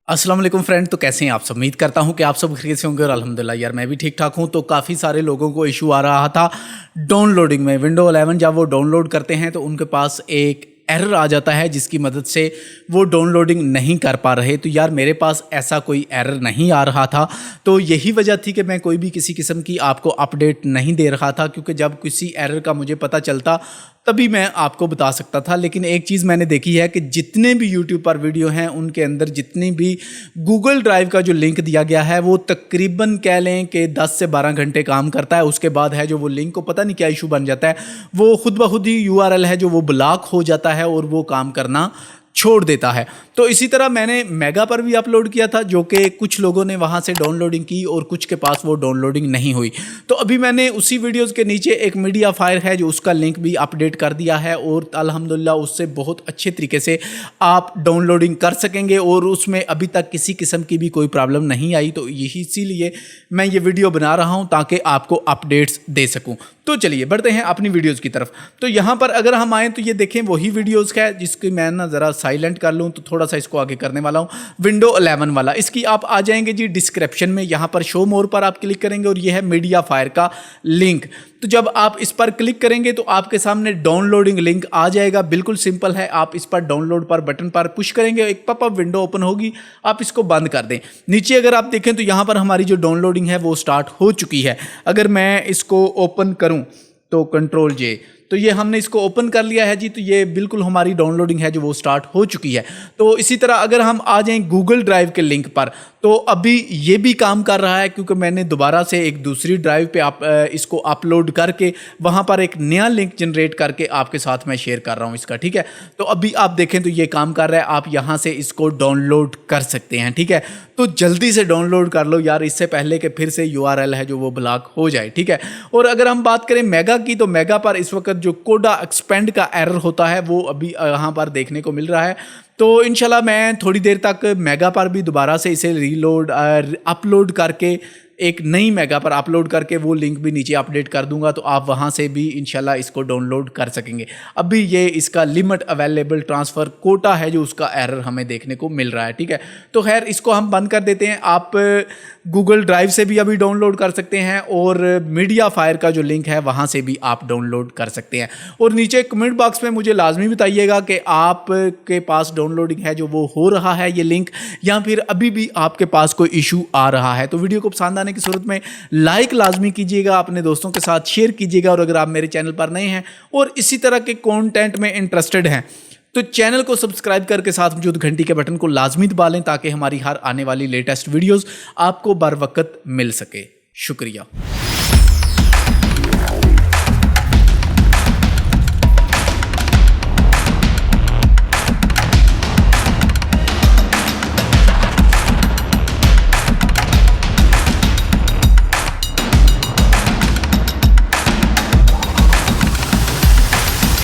अस्सलाम वालेकुम फ्रेंड। तो कैसे हैं आप सब? उम्मीद करता हूं कि आप सब खैरियत से होंगे और अल्हम्दुलिल्लाह यार मैं भी ठीक ठाक हूं। तो काफ़ी सारे लोगों को इशू आ रहा था डाउनलोडिंग में। विंडो 11 जब वो डाउनलोड करते हैं तो उनके पास एक एरर आ जाता है जिसकी मदद से वो डाउनलोडिंग नहीं कर पा रहे। तो यार मेरे पास ऐसा कोई एरर नहीं आ रहा था, तो यही वजह थी कि मैं कोई भी किसी किस्म की आपको अपडेट नहीं दे रहा था, क्योंकि जब किसी एरर का मुझे पता चलता तभी मैं आपको बता सकता था। लेकिन एक चीज़ मैंने देखी है कि जितने भी यूट्यूब पर वीडियो हैं उनके अंदर जितनी भी गूगल ड्राइव का जो लिंक दिया गया है वो तकरीबन कह लें कि 10 से 12 घंटे काम करता है। उसके बाद है जो वो लिंक को पता नहीं क्या इशू बन जाता है, वो खुद ब खुद ही यूआरएल है जो वो ब्लॉक हो जाता है और वो काम करना छोड़ देता है। तो इसी तरह मैंने मेगा पर भी अपलोड किया था, जो कि कुछ लोगों ने वहाँ से डाउनलोडिंग की और कुछ के पास वो डाउनलोडिंग नहीं हुई। तो अभी मैंने उसी वीडियोस के नीचे एक मीडिया फायर है जो उसका लिंक भी अपडेट कर दिया है और अल्हम्दुलिल्लाह उससे बहुत अच्छे तरीके से आप डाउनलोडिंग कर सकेंगे और उसमें अभी तक किसी किस्म की भी कोई प्रॉब्लम नहीं आई। तो यही इसीलिए मैं ये वीडियो बना रहा हूँ ताकि आपको अपडेट्स दे सकूँ। तो चलिए बढ़ते हैं अपनी वीडियोज़ की तरफ। तो यहाँ पर अगर हम आएँ तो ये देखें वही वीडियोज़ है जिसकी मैं ना ज़रा साइलेंट कर लूँ, तो थोड़ा सा इसको आगे करने वाला हूँ। विंडो 11 वाला, इसकी आप आ जाएंगे जी डिस्क्रिप्शन में, यहाँ पर शो मोर पर आप क्लिक करेंगे और ये है मीडिया फायर का लिंक। तो जब आप इस पर क्लिक करेंगे तो आपके सामने डाउनलोडिंग लिंक आ जाएगा। बिल्कुल सिंपल है, आप इस पर डाउनलोड पर बटन पर पुश करेंगे, एक पॉपअप विंडो ओपन होगी, आप इसको बंद कर दें। नीचे अगर आप देखें तो यहाँ पर हमारी जो डाउनलोडिंग है वो स्टार्ट हो चुकी है। अगर मैं इसको ओपन करूँ तो कंट्रोल जे, तो ये हमने इसको ओपन कर लिया है जी। तो ये बिल्कुल हमारी डाउनलोडिंग है जो वो स्टार्ट हो चुकी है। तो इसी तरह अगर हम आ जाएं गूगल ड्राइव के लिंक पर, तो अभी ये भी काम कर रहा है क्योंकि मैंने दोबारा से एक दूसरी ड्राइव पे इसको अपलोड करके वहाँ पर एक नया लिंक जनरेट करके आपके साथ मैं शेयर कर रहा हूँ इसका, ठीक है। तो अभी आप देखें तो ये काम कर रहा है, आप यहाँ से इसको डाउनलोड कर सकते हैं, ठीक है। तो जल्दी से डाउनलोड कर लो यार, इससे पहले कि फिर से यूआरएल है जो वो ब्लॉक हो जाए, ठीक है। और अगर हम बात करें मेगा की, तो मेगा पर इस वक्त जो कोडा एक्सपेंड का एरर होता है वो अभी यहाँ पर देखने को मिल रहा है। तो इंशाल्लाह मैं थोड़ी देर तक मेगा पर भी दोबारा से इसे रीलोड अपलोड करके एक नई मेगा पर अपलोड करके वो लिंक भी नीचे अपडेट कर दूंगा, तो आप वहाँ से भी इंशाल्लाह इसको डाउनलोड कर सकेंगे। अभी ये इसका लिमिट अवेलेबल ट्रांसफ़र कोटा है जो उसका एरर हमें देखने को मिल रहा है, ठीक है। तो खैर इसको हम बंद कर देते हैं। आप गूगल ड्राइव से भी अभी डाउनलोड कर सकते हैं और मीडिया फायर का जो लिंक है वहाँ से भी आप डाउनलोड कर सकते हैं। और नीचे कमेंट बॉक्स में मुझे लाजमी बताइएगा कि आपके पास डाउनलोडिंग है जो वो हो रहा है ये लिंक, या फिर अभी भी आपके पास कोई इशू आ रहा है। तो वीडियो को पसंद आने की सूरत में लाइक लाजमी कीजिएगा, अपने दोस्तों के साथ शेयर कीजिएगा। और अगर आप मेरे चैनल पर नए हैं और इसी तरह के कंटेंट में इंटरेस्टेड हैं तो चैनल को सब्सक्राइब करके साथ मौजूद घंटी के बटन को लाजमी दबा लें ताकि हमारी हर आने वाली लेटेस्ट वीडियोस आपको बर वक्त मिल सके। शुक्रिया।